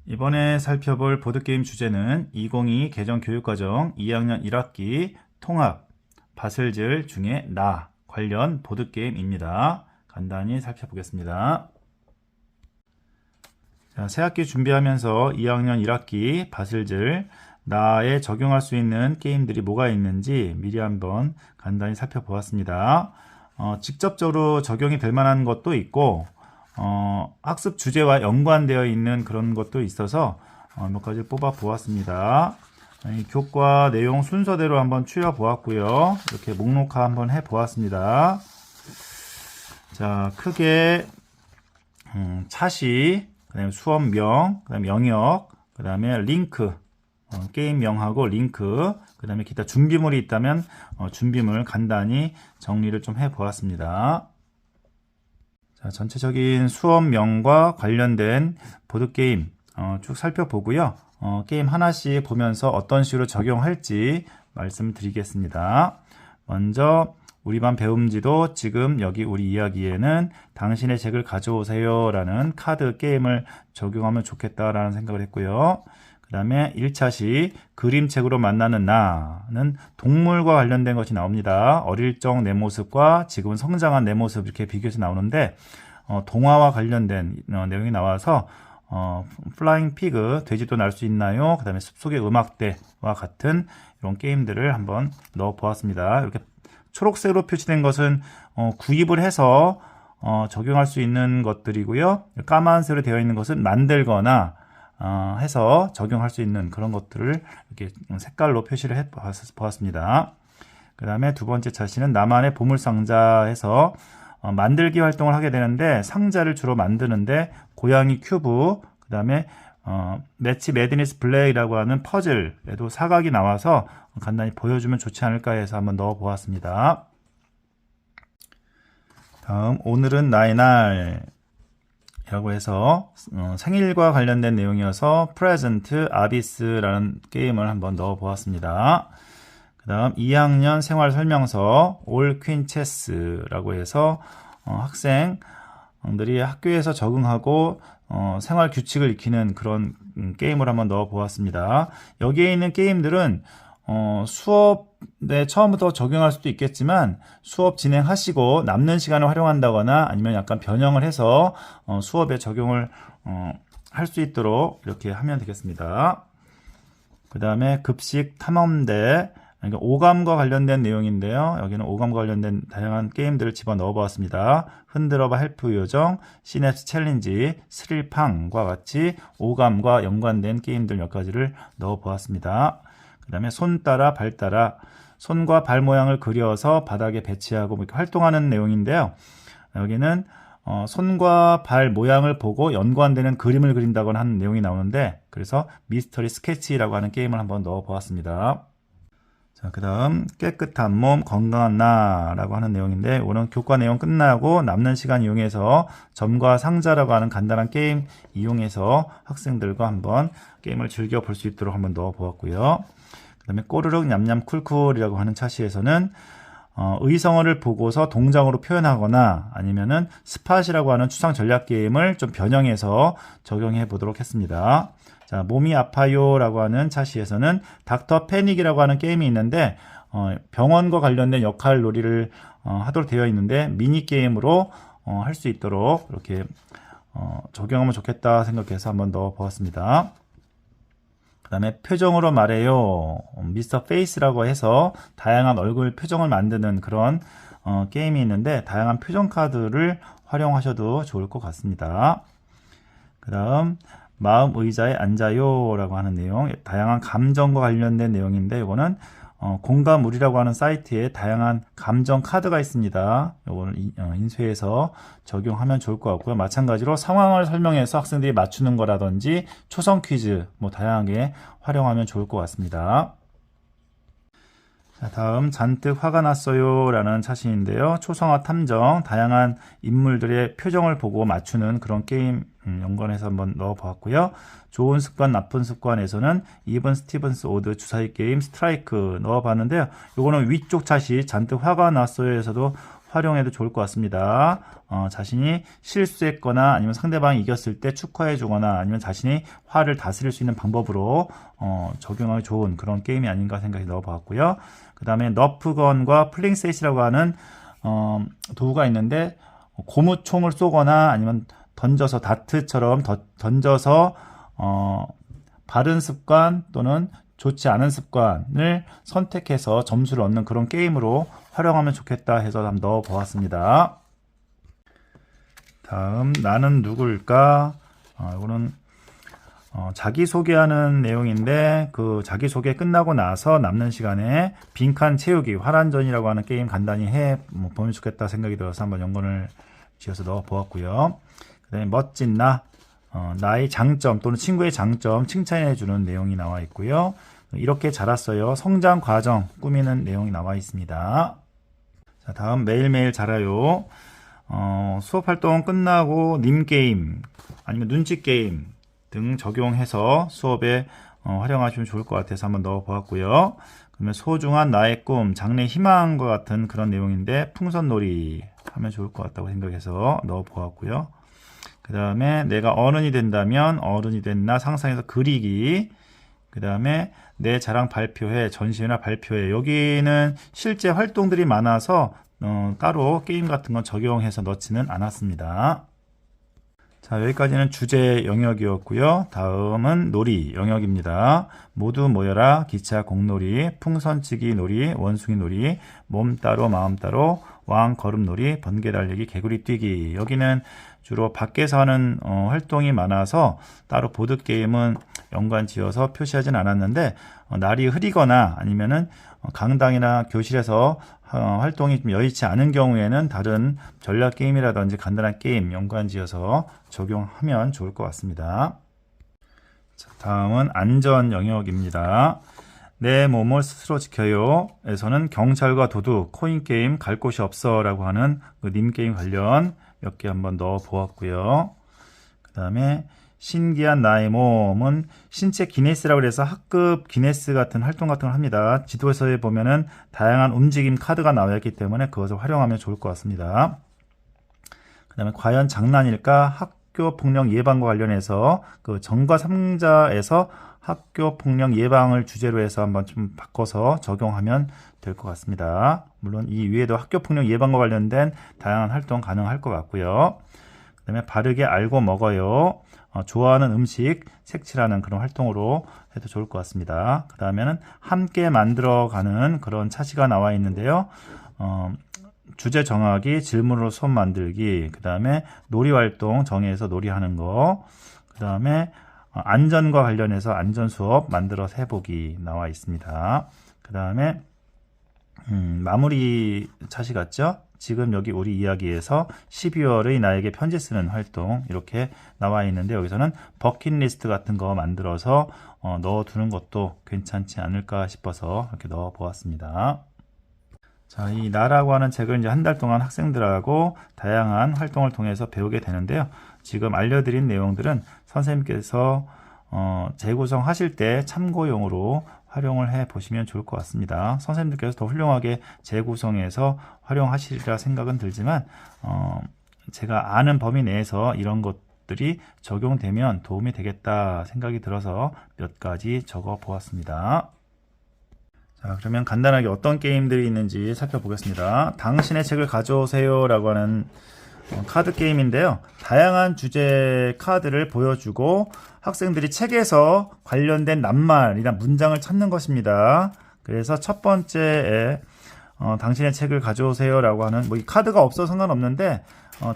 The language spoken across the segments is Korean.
이번에 살펴볼 보드게임 주제는 2022 개정교육과정 2학년 1학기 통합 바슬즐 중에 나 관련 보드게임입니다. 간단히 살펴보겠습니다. 자, 새학기 준비하면서 2학년 1학기 바슬즐 나에 적용할 수 있는 게임들이 뭐가 있는지 미리 한번 간단히 살펴보았습니다. 직접적으로 적용이 될 만한 것도 있고 학습 주제와 연관되어 있는 그런 것도 있어서 몇 가지 뽑아 보았습니다. 교과 내용 순서대로 한번 추려 보았고요. 이렇게 목록화 한번 해 보았습니다. 자, 크게 차시, 그 다음에 수업명, 그 다음에 영역, 그 다음에 링크, 게임명하고 링크, 그 다음에 기타 준비물이 있다면 준비물 간단히 정리를 좀 해 보았습니다. 자, 전체적인 수업명과 관련된 보드게임 쭉 살펴보고요. 게임 하나씩 보면서 어떤 식으로 적용할지 말씀드리겠습니다. 먼저 우리 반 배움지도 지금 여기 우리 이야기에는 당신의 책을 가져오세요 라는 카드 게임을 적용하면 좋겠다라는 생각을 했고요. 그 다음에 1차시 그림책으로 만나는 나는 동물과 관련된 것이 나옵니다. 어릴 적 내 모습과 지금은 성장한 내 모습 이렇게 비교해서 나오는데 동화와 관련된 내용이 나와서 플라잉 피그, 돼지도 날 수 있나요? 그 다음에 숲속의 음악대와 같은 이런 게임들을 한번 넣어 보았습니다. 이렇게 초록색으로 표시된 것은 구입을 해서 적용할 수 있는 것들이고요. 까만색으로 되어 있는 것은 만들거나 해서 적용할 수 있는 그런 것들을 이렇게 색깔로 표시를 해 보았습니다. 그 다음에 두 번째 차시는 나만의 보물상자 해서 만들기 활동을 하게 되는데 상자를 주로 만드는데 고양이 큐브, 그 다음에 매치 매드니스 블랙이라고 하는 퍼즐에도 사각이 나와서 간단히 보여주면 좋지 않을까 해서 한번 넣어 보았습니다. 다음 오늘은 나의 날 라고 해서 생일과 관련된 내용이어서 프레젠트 아비스라는 게임을 한번 넣어 보았습니다. 그 다음 2학년 생활 설명서 올 퀸 체스라고 해서 학생들이 학교에서 적응하고 생활 규칙을 익히는 그런 게임을 한번 넣어 보았습니다. 여기에 있는 게임들은 수업에 처음부터 적용할 수도 있겠지만 수업 진행하시고 남는 시간을 활용한다거나 아니면 약간 변형을 해서 수업에 적용을 할 수 있도록 이렇게 하면 되겠습니다. 그 다음에 급식 탐험대, 그러니까 오감과 관련된 내용인데요. 여기는 오감과 관련된 다양한 게임들을 집어넣어 보았습니다. 흔들어봐 헬프 요정, 시냅스 챌린지, 스릴팡과 같이 오감과 연관된 게임들 몇 가지를 넣어 보았습니다. 그 다음에 손 따라 발 따라, 손과 발 모양을 그려서 바닥에 배치하고 이렇게 활동하는 내용인데요. 여기는 손과 발 모양을 보고 연관되는 그림을 그린다거나 하는 내용이 나오는데, 그래서 미스터리 스케치라고 하는 게임을 한번 넣어 보았습니다. 자, 그 다음 깨끗한 몸 건강한 나라고 하는 내용인데, 오늘 교과 내용 끝나고 남는 시간 이용해서 점과 상자라고 하는 간단한 게임 이용해서 학생들과 한번 게임을 즐겨 볼 수 있도록 한번 넣어 보았고요. 그 다음에 꼬르륵 냠냠 쿨쿨이라고 하는 차시에서는 의성어를 보고서 동작으로 표현하거나 아니면은 스팟이라고 하는 추상 전략 게임을 좀 변형해서 적용해 보도록 했습니다. 자, 몸이 아파요 라고 하는 차시에서는 닥터 패닉이라고 하는 게임이 있는데 병원과 관련된 역할 놀이를 하도록 되어 있는데 미니게임으로 할 수 있도록 이렇게 적용하면 좋겠다 생각해서 한번 넣어 보았습니다. 그 다음에 표정으로 말해요. 미스터 페이스라고 해서 다양한 얼굴 표정을 만드는 그런 게임이 있는데 다양한 표정 카드를 활용하셔도 좋을 것 같습니다. 그 다음 마음 의자에 앉아요 라고 하는 내용, 다양한 감정과 관련된 내용인데 이거는 공감울이라고 하는 사이트에 다양한 감정 카드가 있습니다. 이거는 인쇄해서 적용하면 좋을 것 같고요. 마찬가지로 상황을 설명해서 학생들이 맞추는 거라든지 초성 퀴즈 뭐 다양하게 활용하면 좋을 것 같습니다. 자, 다음 잔뜩 화가 났어요 라는 차신인데요. 초성화 탐정, 다양한 인물들의 표정을 보고 맞추는 그런 게임 연관해서 한번 넣어보았고요. 좋은 습관, 나쁜 습관에서는 이번 스티븐스 오드 주사위 게임 스트라이크 넣어봤는데요. 요거는 위쪽 차시 잔뜩 화가 났어요에서도 활용해도 좋을 것 같습니다. 자신이 실수했거나 아니면 상대방이 이겼을 때 축하해 주거나 아니면 자신이 화를 다스릴 수 있는 방법으로 적용하기 좋은 그런 게임이 아닌가 생각이 넣어봤고요. 그 다음에 너프건과 플링셋이라고 하는 도구가 있는데 고무총을 쏘거나 아니면 던져서 다트처럼 던져서 바른 습관 또는 좋지 않은 습관을 선택해서 점수를 얻는 그런 게임으로 활용하면 좋겠다 해서 한번 넣어 보았습니다. 다음 나는 누굴까? 이거는 자기소개하는 내용인데 그 자기소개 끝나고 나서 남는 시간에 빈칸 채우기 화란전이라고 하는 게임 간단히 보면 좋겠다 생각이 들어서 한번 연관을 지어서 넣어 보았고요. 그 다음에 멋진 나의 장점 또는 친구의 장점 칭찬해 주는 내용이 나와 있고요. 이렇게 자랐어요. 성장 과정 꾸미는 내용이 나와 있습니다. 자, 다음 매일매일 자라요. 수업 활동 끝나고 님게임 아니면 눈치게임 등 적용해서 수업에 활용하시면 좋을 것 같아서 한번 넣어 보았고요. 그러면 소중한 나의 꿈, 장래 희망과 같은 그런 내용인데 풍선놀이 하면 좋을 것 같다고 생각해서 넣어 보았고요. 그 다음에 내가 어른이 된다면 어른이 된 나 상상해서 그리기. 그 다음에 내 자랑 발표회, 전시회나 발표회. 여기는 실제 활동들이 많아서 따로 게임 같은 건 적용해서 넣지는 않았습니다. 자, 여기까지는 주제 영역이었고요. 다음은 놀이 영역입니다. 모두 모여라, 기차 공놀이, 풍선치기 놀이, 원숭이 놀이, 몸 따로 마음 따로, 왕 걸음놀이, 번개 달리기, 개구리 뛰기. 여기는 주로 밖에서 하는 활동이 많아서 따로 보드게임은 연관 지어서 표시하진 않았는데 날이 흐리거나 아니면은 강당이나 교실에서 활동이 좀 여의치 않은 경우에는 다른 전략 게임이라든지 간단한 게임 연관 지어서 적용하면 좋을 것 같습니다. 자, 다음은 안전 영역입니다. 내 몸을 스스로 지켜요 에서는 경찰과 도둑, 코인게임, 갈 곳이 없어 라고 하는 그 님게임 관련 몇 개 한번 넣어 보았고요. 그 다음에 신기한 나의 몸은 신체 기네스라고 해서 학급 기네스 같은 활동 같은 걸 합니다. 지도에서 보면은 다양한 움직임 카드가 나와 있기 때문에 그것을 활용하면 좋을 것 같습니다. 그 다음에 과연 장난일까? 학교 폭력 예방과 관련해서 그 전과 3자에서 학교 폭력 예방을 주제로 해서 한번 좀 바꿔서 적용하면 될 것 같습니다. 물론 이 위에도 학교 폭력 예방과 관련된 다양한 활동 가능할 것 같고요. 그 다음에 바르게 알고 먹어요. 좋아하는 음식 색칠하는 그런 활동으로 해도 좋을 것 같습니다. 그 다음에는 함께 만들어가는 그런 차시가 나와 있는데요. 주제 정하기, 질문으로 수업 만들기, 그 다음에 놀이 활동 정해서 놀이하는 거, 그 다음에 안전과 관련해서 안전 수업 만들어서 해보기 나와 있습니다. 그 다음에 마무리 차시 같죠? 지금 여기 우리 이야기에서 12월의 나에게 편지 쓰는 활동 이렇게 나와 있는데 여기서는 버킷리스트 같은 거 만들어서 넣어두는 것도 괜찮지 않을까 싶어서 이렇게 넣어 보았습니다. 자, 이 나라고 하는 책을 이제 한 달 동안 학생들하고 다양한 활동을 통해서 배우게 되는데요. 지금 알려드린 내용들은 선생님께서 재구성하실 때 참고용으로 활용을 해 보시면 좋을 것 같습니다. 선생님들께서 더 훌륭하게 재구성해서 활용하시리라 생각은 들지만 제가 아는 범위 내에서 이런 것들이 적용되면 도움이 되겠다 생각이 들어서 몇 가지 적어 보았습니다. 자, 그러면 간단하게 어떤 게임들이 있는지 살펴보겠습니다. 당신의 책을 가져오세요 라고 하는 카드 게임인데요. 다양한 주제 카드를 보여주고 학생들이 책에서 관련된 낱말이나 문장을 찾는 것입니다. 그래서 첫 번째에 당신의 책을 가져오세요 라고 하는 이 카드가 없어서 상관없는데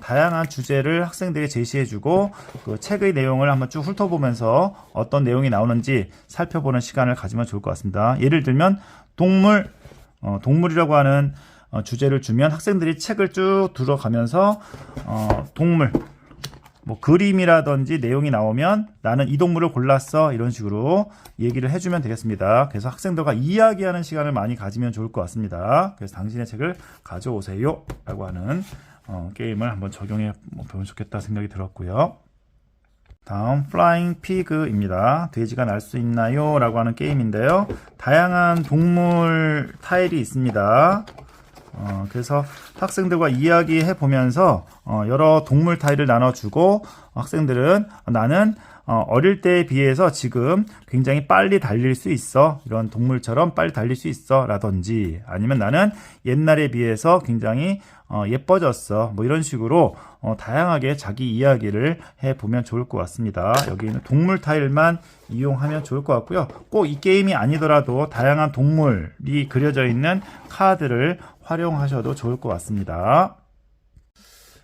다양한 주제를 학생들이 제시해주고 그 책의 내용을 한번 쭉 훑어보면서 어떤 내용이 나오는지 살펴보는 시간을 가지면 좋을 것 같습니다. 예를 들면 동물이라고 하는 주제를 주면 학생들이 책을 쭉 들어가면서 동물 뭐 그림이라든지 내용이 나오면 나는 이 동물을 골랐어 이런 식으로 얘기를 해주면 되겠습니다. 그래서 학생들과 이야기하는 시간을 많이 가지면 좋을 것 같습니다. 그래서 당신의 책을 가져오세요 라고 하는 게임을 한번 적용해 보면 좋겠다 생각이 들었고요. 다음 Flying Pig입니다. 돼지가 날 수 있나요? 라고 하는 게임인데요. 다양한 동물 타일이 있습니다. 그래서 학생들과 이야기해 보면서 여러 동물 타일을 나눠주고 학생들은 나는 어릴 때에 비해서 지금 굉장히 빨리 달릴 수 있어. 이런 동물처럼 빨리 달릴 수 있어. 라든지 아니면 나는 옛날에 비해서 굉장히 예뻐졌어. 뭐 이런 식으로 다양하게 자기 이야기를 해보면 좋을 것 같습니다. 여기 있는 동물 타일만 이용하면 좋을 것 같고요. 꼭 이 게임이 아니더라도 다양한 동물이 그려져 있는 카드를 활용하셔도 좋을 것 같습니다.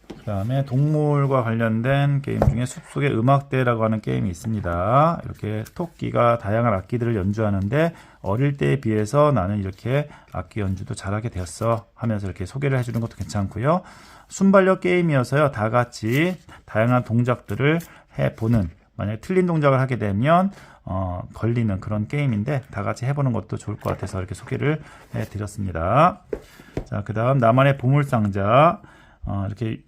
그 다음에 동물과 관련된 게임 중에 숲속의 음악대라고 하는 게임이 있습니다. 이렇게 토끼가 다양한 악기들을 연주하는데 어릴 때에 비해서 나는 이렇게 악기 연주도 잘하게 되었어 하면서 이렇게 소개를 해주는 것도 괜찮고요. 순발력 게임이어서요. 다 같이 다양한 동작들을 해보는, 만약에 틀린 동작을 하게 되면 걸리는 그런 게임인데 다 같이 해보는 것도 좋을 것 같아서 이렇게 소개를 해드렸습니다. 자, 그 다음 나만의 보물상자, 이렇게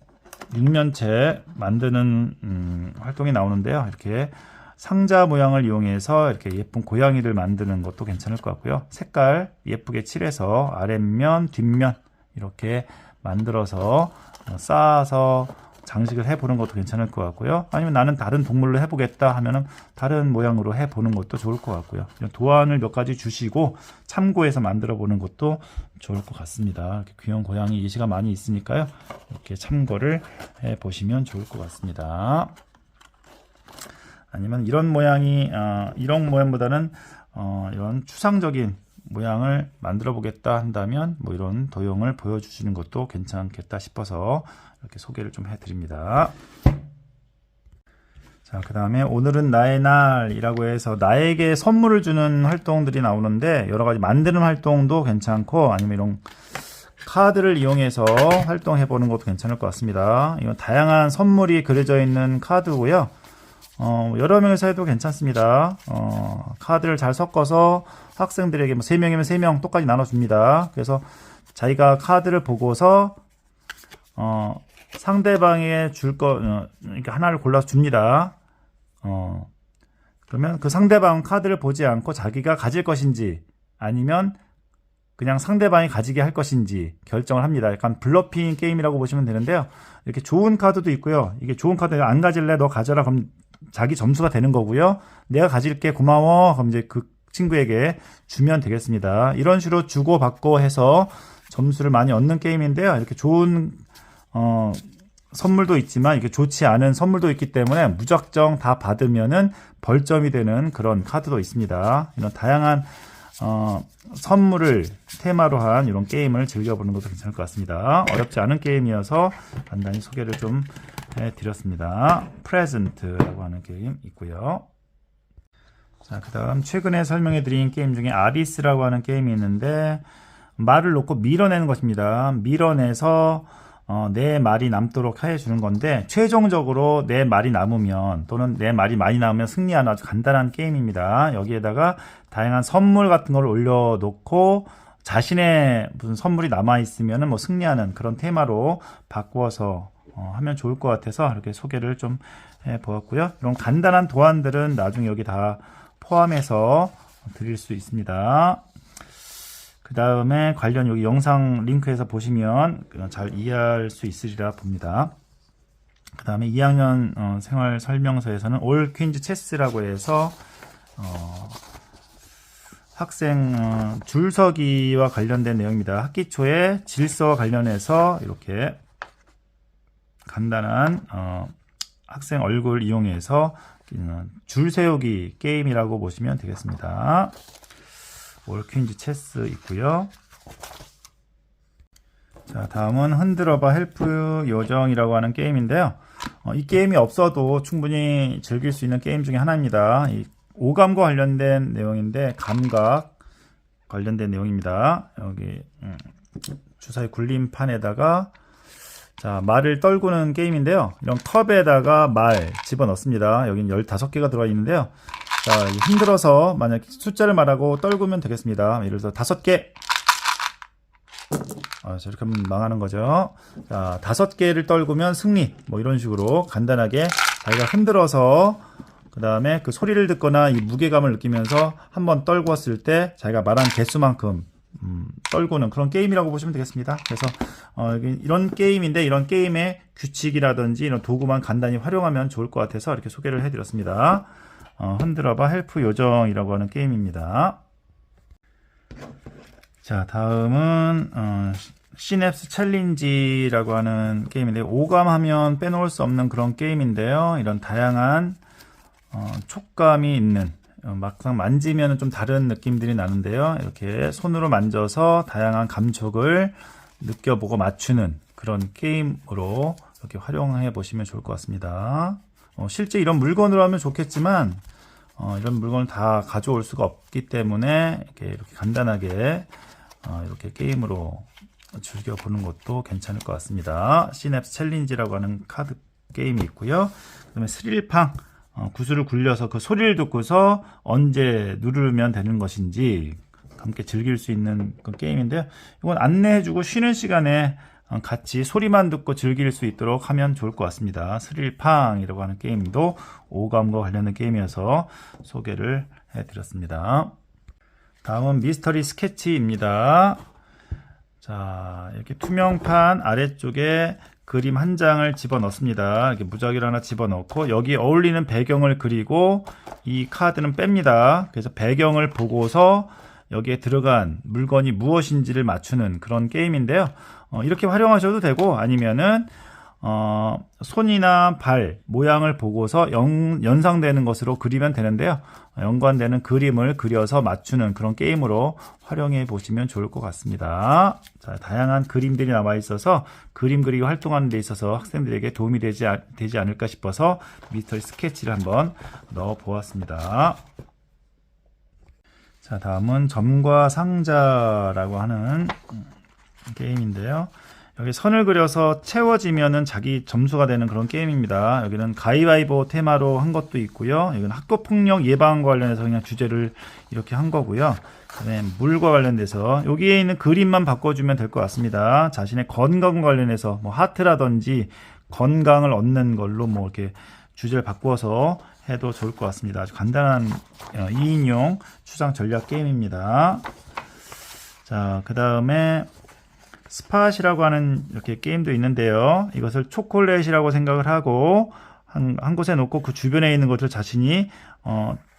육면체 만드는 활동이 나오는데요. 이렇게 상자 모양을 이용해서 이렇게 예쁜 고양이를 만드는 것도 괜찮을 것 같고요. 색깔 예쁘게 칠해서 아랫면, 뒷면 이렇게 만들어서 쌓아서 장식을 해보는 것도 괜찮을 것 같고요. 아니면 나는 다른 동물로 해보겠다 하면은 다른 모양으로 해보는 것도 좋을 것 같고요. 도안을 몇 가지 주시고 참고해서 만들어 보는 것도 좋을 것 같습니다. 이렇게 귀여운 고양이 예시가 많이 있으니까요. 이렇게 참고를 해 보시면 좋을 것 같습니다. 아니면 이런 모양이 이런 모양보다는 이런 추상적인 모양을 만들어 보겠다 한다면 뭐 이런 도형을 보여주시는 것도 괜찮겠다 싶어서 이렇게 소개를 좀 해드립니다. 자, 그 다음에 오늘은 나의 날이라고 해서 나에게 선물을 주는 활동들이 나오는데 여러 가지 만드는 활동도 괜찮고 아니면 이런 카드를 이용해서 활동해 보는 것도 괜찮을 것 같습니다. 이건 다양한 선물이 그려져 있는 카드고요. 여러 명이서 해도 괜찮습니다. 카드를 잘 섞어서 학생들에게 뭐 3명이면 3명 똑같이 나눠줍니다. 그래서 자기가 카드를 보고서 상대방에 줄 거, 그러니까 하나를 골라서 줍니다. 그러면 그 상대방 카드를 보지 않고 자기가 가질 것인지 아니면 그냥 상대방이 가지게 할 것인지 결정을 합니다. 약간 블러핑 게임이라고 보시면 되는데요. 이렇게 좋은 카드도 있고요. 이게 좋은 카드 안 가질래? 너 가져라. 그럼 자기 점수가 되는 거고요. 내가 가질게 고마워. 그럼 이제 그 친구에게 주면 되겠습니다. 이런 식으로 주고 받고 해서 점수를 많이 얻는 게임인데요. 이렇게 좋은 선물도 있지만 이게 좋지 않은 선물도 있기 때문에 무작정 다 받으면은 벌점이 되는 그런 카드도 있습니다. 이런 다양한 선물을 테마로 한 이런 게임을 즐겨보는 것도 괜찮을 것 같습니다. 어렵지 않은 게임이어서 간단히 소개를 좀 해드렸습니다. 프레젠트라고 하는 게임 있고요. 자, 그 다음 최근에 설명해드린 게임 중에 아비스라고 하는 게임이 있는데 말을 놓고 밀어내는 것입니다. 밀어내서 내 말이 남도록 해주는 건데 최종적으로 내 말이 남으면 또는 내 말이 많이 남으면 승리하는 아주 간단한 게임입니다. 여기에다가 다양한 선물 같은 걸 올려놓고 자신의 무슨 선물이 남아있으면 뭐 승리하는 그런 테마로 바꾸어서 하면 좋을 것 같아서 이렇게 소개를 좀 해보았고요. 이런 간단한 도안들은 나중에 여기 다 포함해서 드릴 수 있습니다. 그 다음에 관련 여기 영상 링크에서 보시면 잘 이해할 수 있으리라 봅니다. 그 다음에 2학년 생활 설명서에서는 올 퀸즈 체스라고 해서 학생 줄서기와 관련된 내용입니다. 학기 초에 질서와 관련해서 이렇게 간단한 학생 얼굴 이용해서 줄 세우기 게임이라고 보시면 되겠습니다. 올 퀸즈 체스 있고요. 자, 다음은 흔들어봐 헬프 요정이라고 하는 게임인데요. 이 게임이 없어도 충분히 즐길 수 있는 게임 중에 하나입니다. 이 오감과 관련된 내용인데 감각 관련된 내용입니다. 여기 주사위 굴림판에다가 자, 말을 떨구는 게임인데요. 이런 컵에다가 말 집어넣습니다. 여긴 15개가 들어가 있는데요. 자, 흔들어서 만약 숫자를 말하고 떨구면 되겠습니다. 예를 들어서 5개. 저렇게 하면 망하는 거죠. 자, 5개를 떨구면 승리. 뭐 이런 식으로 간단하게 자기가 흔들어서 그 다음에 그 소리를 듣거나 이 무게감을 느끼면서 한번 떨구었을 때 자기가 말한 개수만큼 떨구는 그런 게임이라고 보시면 되겠습니다. 그래서 이런 게임인데 이런 게임의 규칙이라든지 이런 도구만 간단히 활용하면 좋을 것 같아서 이렇게 소개를 해드렸습니다. 흔들어봐 헬프 요정이라고 하는 게임입니다. 자, 다음은 시냅스 챌린지라고 하는 게임인데 오감하면 빼놓을 수 없는 그런 게임인데요. 이런 다양한 촉감이 있는 막상 만지면 좀 다른 느낌들이 나는데요. 이렇게 손으로 만져서 다양한 감촉을 느껴보고 맞추는 그런 게임으로 이렇게 활용해 보시면 좋을 것 같습니다. 실제 이런 물건으로 하면 좋겠지만 이런 물건을 다 가져올 수가 없기 때문에 이렇게 간단하게 이렇게 게임으로 즐겨보는 것도 괜찮을 것 같습니다. 시냅스 챌린지라고 하는 카드 게임이 있고요. 그 다음에 스릴팡 구슬을 굴려서 그 소리를 듣고서 언제 누르면 되는 것인지 함께 즐길 수 있는 그 게임인데요. 이건 안내해주고 쉬는 시간에 같이 소리만 듣고 즐길 수 있도록 하면 좋을 것 같습니다. 스릴팡이라고 하는 게임도 오감과 관련된 게임이어서 소개를 해드렸습니다. 다음은 미스터리 스케치입니다. 자, 이렇게 투명판 아래쪽에 그림 한 장을 집어넣습니다. 이렇게 무작위를 하나 집어넣고 여기 어울리는 배경을 그리고 이 카드는 뺍니다. 그래서 배경을 보고서 여기에 들어간 물건이 무엇인지를 맞추는 그런 게임인데요. 이렇게 활용하셔도 되고 아니면은 손이나 발 모양을 보고서 연상되는 것으로 그리면 되는데요. 연관되는 그림을 그려서 맞추는 그런 게임으로 활용해 보시면 좋을 것 같습니다. 자, 다양한 그림들이 남아 있어서 그림 그리기 활동하는 데 있어서 학생들에게 도움이 되지 않을까 싶어서 미스터리 스케치를 한번 넣어 보았습니다. 자, 다음은 점과 상자라고 하는 게임인데요. 여기 선을 그려서 채워지면은 자기 점수가 되는 그런 게임입니다. 여기는 가위바위보 테마로 한 것도 있고요. 여기는 학교 폭력 예방과 관련해서 그냥 주제를 이렇게 한 거고요. 그다음에 물과 관련돼서 여기에 있는 그림만 바꿔주면 될 것 같습니다. 자신의 건강 관련해서 뭐 하트라든지 건강을 얻는 걸로 뭐 이렇게 주제를 바꿔서 해도 좋을 것 같습니다. 아주 간단한 2인용 추상 전략 게임입니다. 자, 그 다음에 스팟이라고 하는 이렇게 게임도 있는데요. 이것을 초콜릿이라고 생각을 하고 한 곳에 놓고 그 주변에 있는 것을 자신이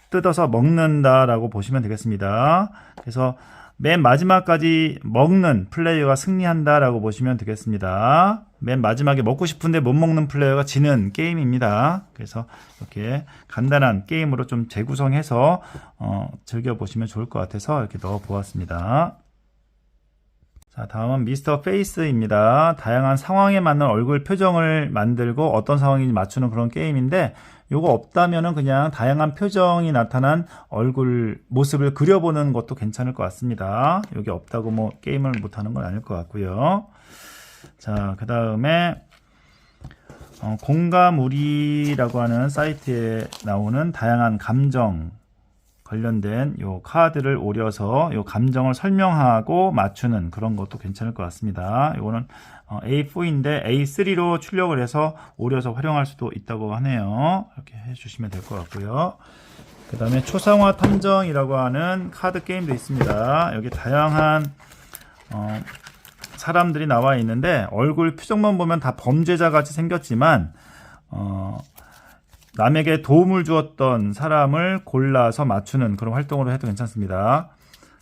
뜯어서 먹는다라고 보시면 되겠습니다. 그래서 맨 마지막까지 먹는 플레이어가 승리한다라고 보시면 되겠습니다. 맨 마지막에 먹고 싶은데 못 먹는 플레이어가 지는 게임입니다. 그래서 이렇게 간단한 게임으로 좀 재구성해서 즐겨보시면 좋을 것 같아서 이렇게 넣어 보았습니다. 자, 다음은 미스터 페이스입니다. 다양한 상황에 맞는 얼굴 표정을 만들고 어떤 상황인지 맞추는 그런 게임인데 요거 없다면은 그냥 다양한 표정이 나타난 얼굴 모습을 그려보는 것도 괜찮을 것 같습니다. 여기 없다고 뭐 게임을 못하는 건 아닐 것 같고요. 자, 그 다음에 공감우리라고 하는 사이트에 나오는 다양한 감정 관련된 요 카드를 오려서 요 감정을 설명하고 맞추는 그런 것도 괜찮을 것 같습니다. 요거는 A4인데 A3로 출력을 해서 오려서 활용할 수도 있다고 하네요. 이렇게 해주시면 될 것 같고요. 그 다음에 초상화 탐정이라고 하는 카드 게임도 있습니다. 여기 다양한 사람들이 나와 있는데 얼굴 표정만 보면 다 범죄자 같이 생겼지만 남에게 도움을 주었던 사람을 골라서 맞추는 그런 활동으로 해도 괜찮습니다.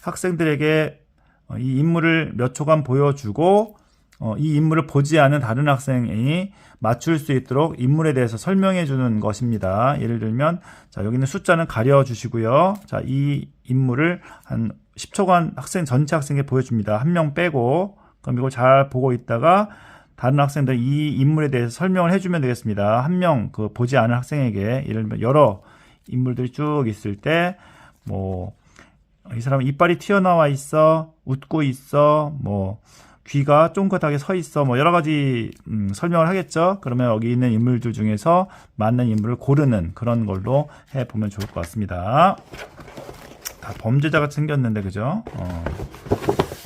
학생들에게 이 인물을 몇 초간 보여주고 이 인물을 보지 않은 다른 학생이 맞출 수 있도록 인물에 대해서 설명해 주는 것입니다. 예를 들면 자, 여기는 숫자는 가려 주시고요. 자, 이 인물을 한 10초간 전체 학생에게 보여줍니다. 한 명 빼고. 그럼 이걸 잘 보고 있다가 다른 학생들 이 인물에 대해서 설명을 해주면 되겠습니다. 한 명 보지 않은 학생에게 예를 들면 여러 인물들이 쭉 있을 때 뭐 이 사람은 이빨이 튀어나와 있어, 웃고 있어, 뭐 귀가 쫑긋하게 서 있어. 뭐 여러 가지 설명을 하겠죠. 그러면 여기 있는 인물들 중에서 맞는 인물을 고르는 그런 걸로 해보면 좋을 것 같습니다. 다 범죄자가 생겼는데 그죠?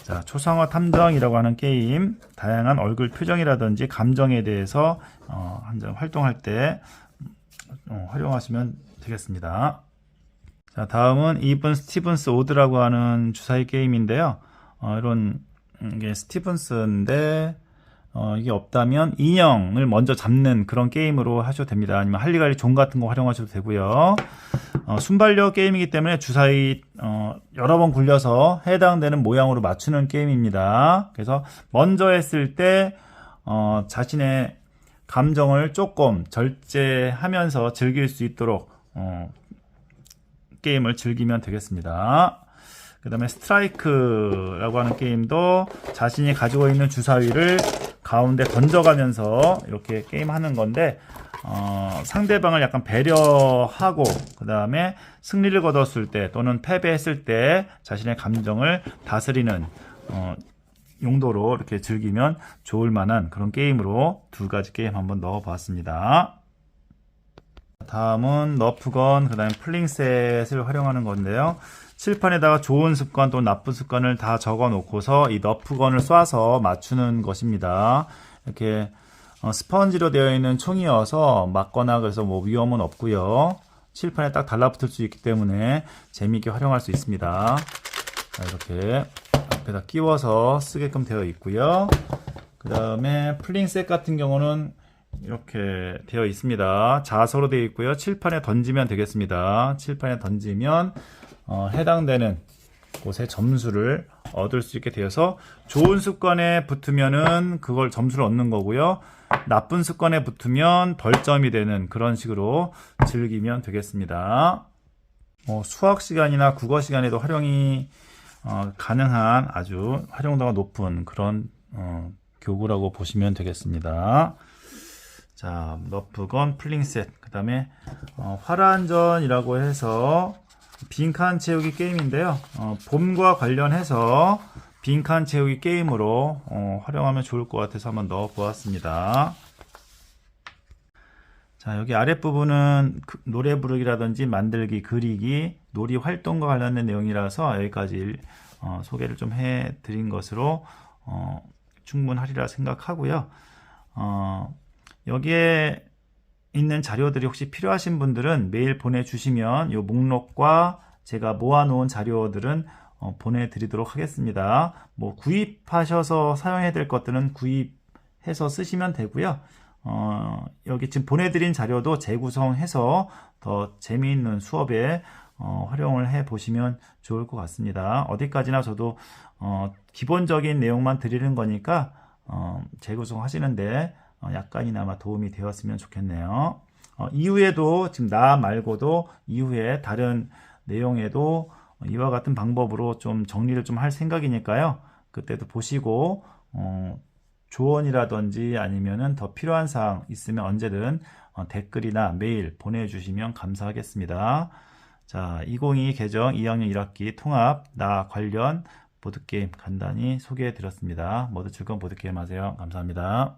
자, 초상화 탐정이라고 하는 게임, 다양한 얼굴 표정이라든지 감정에 대해서 한번 활동할 때 활용하시면 되겠습니다. 자, 다음은 이븐 스티븐스 오드라고 하는 주사위 게임인데요. 이런 게 스티븐스인데 이게 없다면 인형을 먼저 잡는 그런 게임으로 하셔도 됩니다. 아니면 할리갈리 종 같은 거 활용하셔도 되고요. 순발력 게임이기 때문에 주사위 여러 번 굴려서 해당되는 모양으로 맞추는 게임입니다. 그래서 먼저 했을 때 자신의 감정을 조금 절제하면서 즐길 수 있도록 게임을 즐기면 되겠습니다. 그 다음에 스트라이크라고 하는 게임도 자신이 가지고 있는 주사위를 가운데 던져가면서 이렇게 게임하는 건데 상대방을 약간 배려하고 그 다음에 승리를 거뒀을 때 또는 패배했을 때 자신의 감정을 다스리는 용도로 이렇게 즐기면 좋을 만한 그런 게임으로 두 가지 게임 한번 넣어봤습니다. 다음은 너프건, 그 다음에 플링셋을 활용하는 건데요. 칠판에다가 좋은 습관 또 나쁜 습관을 다 적어 놓고서 이 너프건을 쏴서 맞추는 것입니다. 이렇게 스펀지로 되어 있는 총이어서 맞거나 그래서 뭐 위험은 없고요. 칠판에 딱 달라붙을 수 있기 때문에 재미있게 활용할 수 있습니다. 자, 이렇게 앞에다 끼워서 쓰게끔 되어 있고요. 그 다음에 플링셋 같은 경우는 이렇게 되어 있습니다. 자서로 되어 있고요. 칠판에 던지면 되겠습니다. 칠판에 던지면 해당되는 곳에 점수를 얻을 수 있게 되어서 좋은 습관에 붙으면은 그걸 점수를 얻는 거고요. 나쁜 습관에 붙으면 벌점이 되는 그런 식으로 즐기면 되겠습니다. 수학 시간이나 국어 시간에도 활용이 가능한 아주 활용도가 높은 그런 교구라고 보시면 되겠습니다. 자, 너프건, 플링셋, 그 다음에 화란전이라고 해서 빈칸 채우기 게임인데요. 봄과 관련해서 빈칸 채우기 게임으로 활용하면 좋을 것 같아서 한번 넣어 보았습니다. 자, 여기 아랫부분은 노래 부르기라든지 만들기, 그리기, 놀이 활동과 관련된 내용이라서 여기까지 소개를 좀 해드린 것으로 충분하리라 생각하고요. 여기에 있는 자료들이 혹시 필요하신 분들은 메일 보내주시면 이 목록과 제가 모아놓은 자료들은 보내드리도록 하겠습니다. 뭐 구입하셔서 사용해야 될 것들은 구입해서 쓰시면 되고요. 여기 지금 보내드린 자료도 재구성해서 더 재미있는 수업에 활용을 해 보시면 좋을 것 같습니다. 어디까지나 저도 기본적인 내용만 드리는 거니까 재구성 하시는데 약간이나마 도움이 되었으면 좋겠네요. 이후에도 지금 나 말고도 이후에 다른 내용에도 이와 같은 방법으로 좀 정리를 좀 할 생각이니까요. 그때도 보시고 조언이라든지 아니면은 더 필요한 사항 있으면 언제든 댓글이나 메일 보내주시면 감사하겠습니다. 자, 2022 개정 2학년 1학기 통합 나 관련 보드게임 간단히 소개해 드렸습니다. 모두 즐거운 보드게임 하세요. 감사합니다.